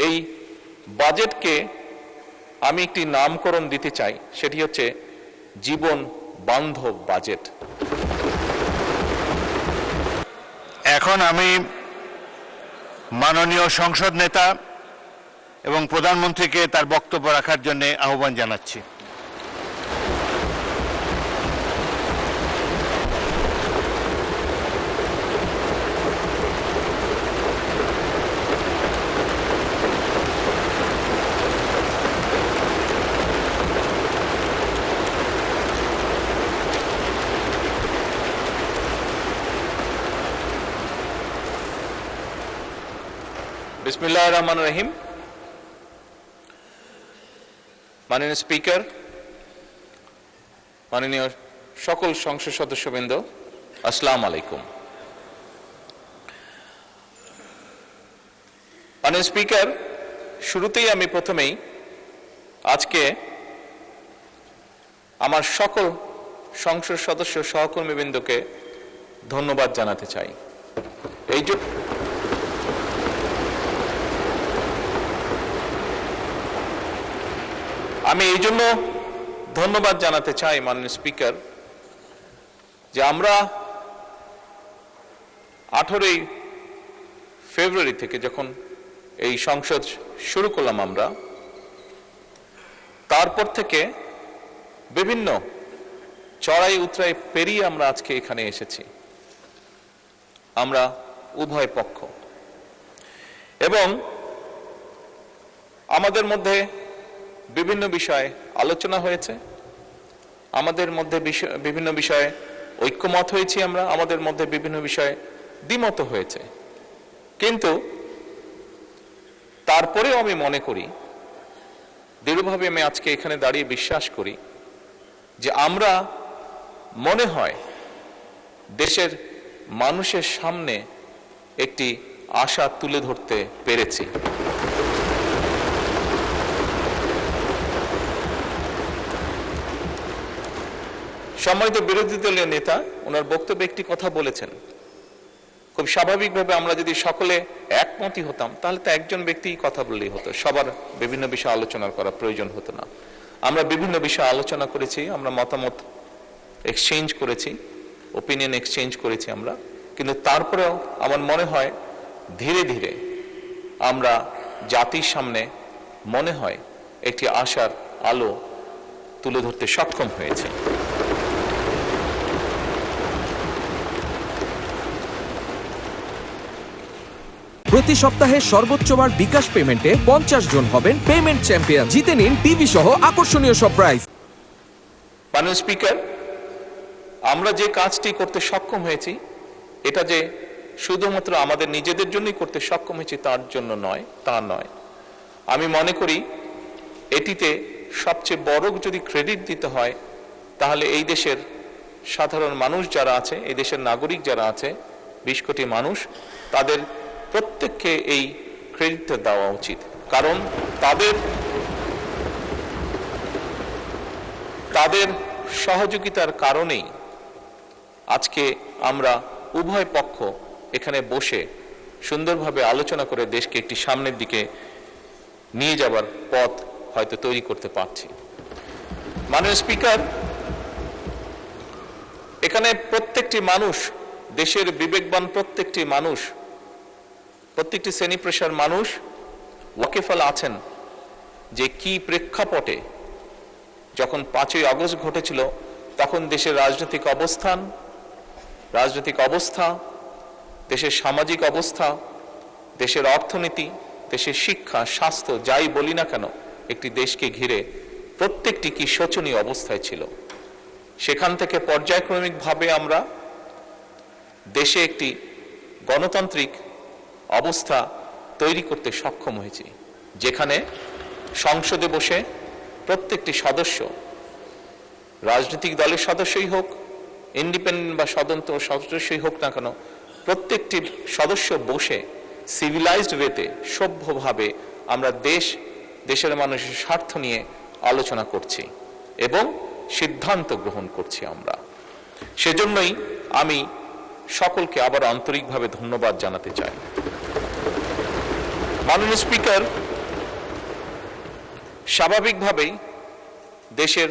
এই বাজেটকে আমি একটি নামকরণ দিতে চাই, সেটি হচ্ছে জীবন বান্ধব বাজেট। এখন আমি মাননীয় সংসদ নেতা এবং প্রধানমন্ত্রীকে তার বক্তব্য রাখার জন্য আহ্বান জানাচ্ছি। বিসমিল্লাহির রহমানির রহিম। মাননীয় স্পিকার, মাননীয় সকল সংসদ সদস্যবৃন্দ, আসসালামু আলাইকুম। মাননীয় স্পিকার, শুরুতেই আমি প্রথমেই আজকে আমার সকল সংসদ সদস্য সহকর্মীবৃন্দকে ধন্যবাদ জানাতে চাই। আমি এই জন্য ধন্যবাদ জানাতে চাই মাননীয় স্পিকার, যে আমরা 18ই ফেব্রুয়ারি থেকে যখন এই সংসদ শুরু করলাম, আমরা তারপর থেকে বিভিন্ন চড়াই উতরাই পেরিয়ে আমরা আজকে এখানে এসেছি। আমরা উভয় পক্ষ, এবং আমাদের মধ্যে বিভিন্ন বিষয়ে আলোচনা হয়েছে, আমাদের মধ্যে বিভিন্ন বিষয়ে ঐক্যমত হয়েছি, আমরা আমাদের মধ্যে বিভিন্ন বিষয়ে দ্বিমত হয়েছে। কিন্তু তারপরেও আমি মনে করি, দৃঢ়ভাবে আমি আজকে এখানে দাঁড়িয়ে বিশ্বাস করি যে আমরা মনে হয় দেশের মানুষের সামনে একটি আশা তুলে ধরতে পেরেছি। সম্মানিত বিরোধী দলীয় নেতা ওনার বক্তব্যে একটি কথা বলেছেন, খুব স্বাভাবিকভাবে আমরা যদি সকলে একমতই হতাম তাহলে তো একজন ব্যক্তিই কথা বললেই হতো, সবার বিভিন্ন বিষয়ে আলোচনা করার প্রয়োজন হতো না। আমরা বিভিন্ন বিষয়ে আলোচনা করেছি, আমরা মতামত এক্সচেঞ্জ করেছি, ওপিনিয়ন এক্সচেঞ্জ করেছি আমরা, কিন্তু তারপরেও আমার মনে হয় ধীরে ধীরে আমরা জাতির সামনে মনে হয় একটি আশার আলো তুলে ধরতে সক্ষম হয়েছে। প্রতি সপ্তাহে সর্বোচ্চবার বিকাশ পেমেন্টে 50 জন হবেন পেমেন্ট চ্যাম্পিয়ন। জিতে নিন টিভি সহ আকর্ষণীয় সব প্রাইজ। মাননীয় স্পিকার, আমরা যে কাজটি করতে সক্ষম হয়েছি, এটা যে শুধুমাত্র আমাদের নিজেদের জন্যই করতে সক্ষম হয়েছি তার জন্য নয়, তা নয়। আমি মনে করি এটিতে সবচেয়ে বড় যদি ক্রেডিট দিতে হয়, তাহলে এই দেশের সাধারণ মানুষ যারা আছে, এই দেশের নাগরিক যারা আছে, 20 কোটি মানুষ, তাদের প্রত্যেককে এই ক্রেডিটটা দেওয়া উচিত। কারণ তাদের সহযোগিতার কারণেই আজকে আমরা উভয় পক্ষ এখানে বসে সুন্দরভাবে আলোচনা করে দেশকে একটি সামনের দিকে নিয়ে যাবার পথ হয়তো তৈরি করতে পারছি। মাননীয় স্পিকার, এখানে প্রত্যেকটি মানুষ, দেশের বিবেকবান প্রত্যেকটি মানুষ, প্রত্যেকটি শ্রেণী পেশার মানুষ ওয়াকিফাল আছেন যে কি প্রেক্ষাপটে যখন 5ই আগস্ট ঘটেছিল, তখন দেশের রাজনৈতিক অবস্থা, দেশের সামাজিক অবস্থা, দেশের অর্থনীতি, দেশের শিক্ষা, স্বাস্থ্য, যাই বলি না কেন, একটি দেশকে ঘিরে প্রত্যেকটি কি শোচনীয় অবস্থায় ছিল। সেখান থেকে পর্যায়ক্রমিকভাবে আমরা দেশে একটি গণতান্ত্রিক অবস্থা তৈরি করতে সক্ষম হয়েছি, যেখানে সংসদে বসে প্রত্যেকটি সদস্য, রাজনৈতিক দলের সদস্যই হোক, ইন্ডিপেন্ডেন্ট বা স্বতন্ত্র সদস্যই হোক না কেন, প্রত্যেকটি সদস্য বসে সিভিলাইজড ওয়েতে, সভ্যভাবে আমরা দেশের মানুষের স্বার্থ নিয়ে আলোচনা করছি এবং সিদ্ধান্ত গ্রহণ করছি আমরা। সেজন্যই আমি সকলকে আবার আন্তরিকভাবে ধন্যবাদ জানাতে চাই। মাননীয় স্পিকার, স্বাভাবিকভাবেই দেশের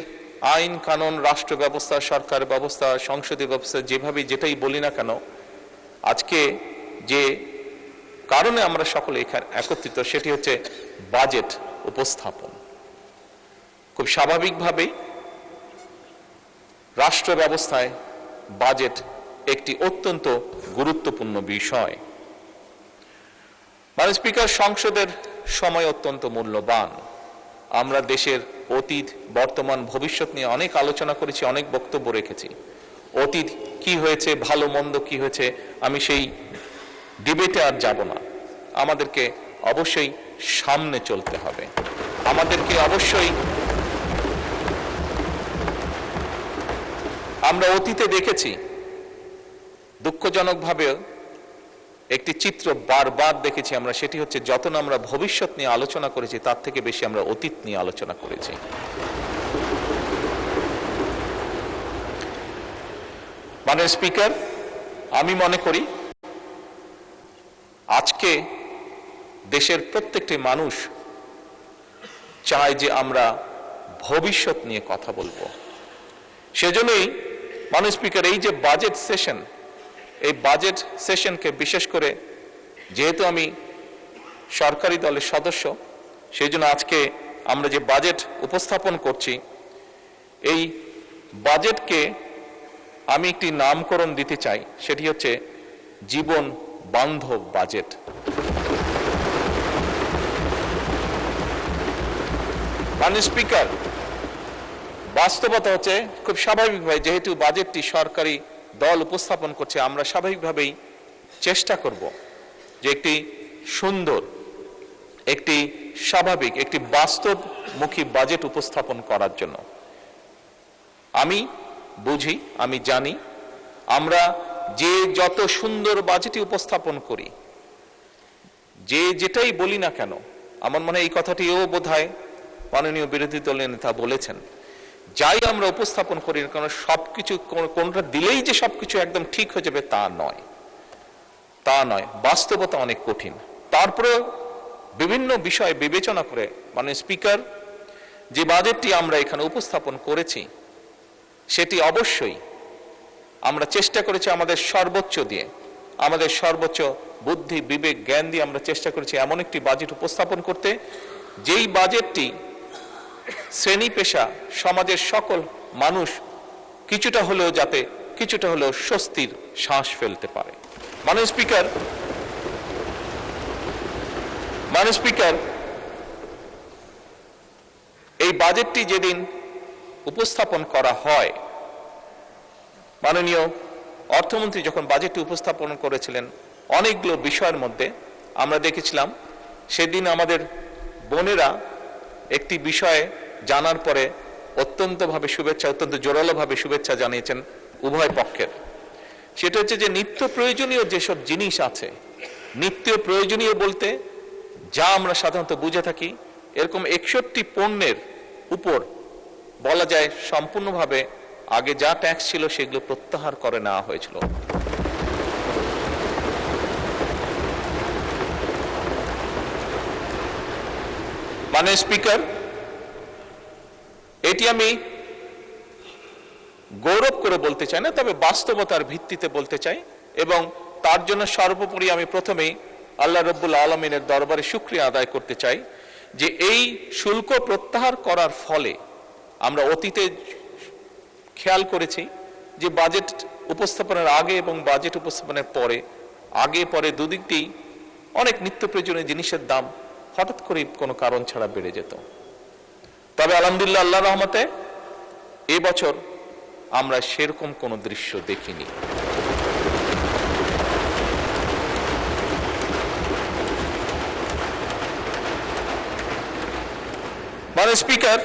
আইন কানুন, রাষ্ট্র ব্যবস্থা, সরকার ব্যবস্থা, সংসদীয় ব্যবস্থা, যেভাবেই যেটাই বলি না কেন, আজকে যে কারণে আমরা সকলে এখানে একত্রিত সেটি হচ্ছে বাজেট উপস্থাপন। খুব স্বাভাবিকভাবেই রাষ্ট্র ব্যবস্থায় বাজেট একটি অত্যন্ত গুরুত্বপূর্ণ বিষয়। মাননীয় স্পিকার, সংসদের সময় অত্যন্ত মূল্যবান। আমরা দেশের অতীত, বর্তমান, ভবিষ্যৎ নিয়ে অনেক আলোচনা করেছি, অনেক বক্তব্য রেখেছি। অতীত কি হয়েছে, ভালো মন্দ কি হয়েছে, আমি সেই ডিবেটে আর যাব না। আমাদেরকে অবশ্যই সামনে চলতে হবে, আমাদেরকে অবশ্যই, আমরা অতীতে দেখেছি দুঃখজনকভাবে একটি চিত্র বারবার দেখেছি আমরা, সেটি হচ্ছে যত না আমরা ভবিষ্যৎ নিয়ে আলোচনা করেছি তার থেকে বেশি আমরা অতীত নিয়ে আলোচনা করেছি। মাননীয় স্পিকার, আমি মনে করি আজকে দেশের প্রত্যেকটি মানুষ চায় যে আমরা ভবিষ্যৎ নিয়ে কথা বলবো। সেজন্যই মাননীয় স্পিকার, এই যে বাজেট সেশন, এই বাজেট সেশনকে বিশেষ করে যেহেতু আমি সরকারি দলের সদস্য, সেই জন্য আজকে আমরা যে বাজেট উপস্থাপন করছি, এই বাজেটকে আমি একটি নামকরণ দিতে চাই, সেটি হচ্ছে জীবন বান্ধব বাজেট। মাননীয় স্পিকার, বাস্তবতা হচ্ছে খুব স্বাভাবিকভাবে যেহেতু বাজেটটি সরকারি দল উপস্থাপন করছে, আমরা স্বাভাবিকভাবেই চেষ্টা করব যে একটি সুন্দর, একটি স্বাভাবিক, একটি বাস্তবমুখী বাজেট উপস্থাপন করার জন্য। আমি বুঝি, আমি জানি, আমরা যে যত সুন্দর বাজেটই উপস্থাপন করি, যে যেটাই বলি না কেন, আমার মনে হয় এই কথাটিও বোধহয় মাননীয় বিরোধী দলের নেতা বলেছেন, যাই আমরা উপস্থাপন করি না কেন, সবকিছু কোনটা দিলেই যে সবকিছু একদম ঠিক হয়ে যাবে তা নয়, তা নয়। বাস্তবতা অনেক কঠিন। তারপরে বিভিন্ন বিষয় বিবেচনা করে মাননীয় স্পিকার, যে বাজেটটি আমরা এখানে উপস্থাপন করেছি সেটি অবশ্যই আমরা চেষ্টা করেছি আমাদের সর্বোচ্চ দিয়ে, আমাদের সর্বোচ্চ বুদ্ধি, বিবেক, জ্ঞান দিয়ে আমরা চেষ্টা করেছি এমন একটি বাজেট উপস্থাপন করতে, যেই বাজেটটি শ্রেণী পেশা, সমাজের সকল মানুষ কিছুটা হলেও যাতে কিছুটা হলেও স্বস্তির শ্বাস ফেলতে পারে। মাননীয় স্পিকার, এই বাজেটটি যেদিন উপস্থাপন করা হয়, মাননীয় অর্থমন্ত্রী যখন বাজেটটি উপস্থাপন করেছিলেন, অনেকগুলো বিষয়ের মধ্যে আমরা দেখেছিলাম সেদিন আমাদের বোনেরা একটি বিষয়ে জানার পরে অত্যন্তভাবে শুভেচ্ছা, অত্যন্ত জোরালোভাবে শুভেচ্ছা জানিয়েছেন উভয় পক্ষের। সেটা হচ্ছে যে নিত্য প্রয়োজনীয় যেসব জিনিস আছে, নিত্য প্রয়োজনীয় বলতে যা আমরা সাধারণত বুঝে থাকি, এরকম 61 পণ্যের উপর বলা যায় সম্পূর্ণভাবে আগে যা ট্যাক্স ছিল সেগুলো প্রত্যাহার করে নেওয়া হয়েছিল। মাননীয় স্পিকার, এটি আমি গৌরব করে বলতে চাই না, তবে বাস্তবতার ভিত্তিতে বলতে চাই, এবং তার জন্য সর্বোপরি আমি প্রথমেই আল্লাহ রব্বুল আলমিনের দরবারে শুকরিয়া আদায় করতে চাই যে এই শুল্ক প্রত্যাহার করার ফলে আমরা অতীতে খেয়াল করেছি যে বাজেট উপস্থাপনের আগে এবং বাজেট উপস্থাপনের পরে, আগে পরে দুদিক দিয়েই অনেক নিত্য প্রয়োজনীয় জিনিসের দাম হঠাৎ করে কোনো কারণ ছাড়া বেড়ে যেত। তবে আলহামদুলিল্লাহ, আল্লাহর রহমতে এবছর আমরা সেরকম কোনো দৃশ্য দেখিনি। মাননীয় স্পিকার,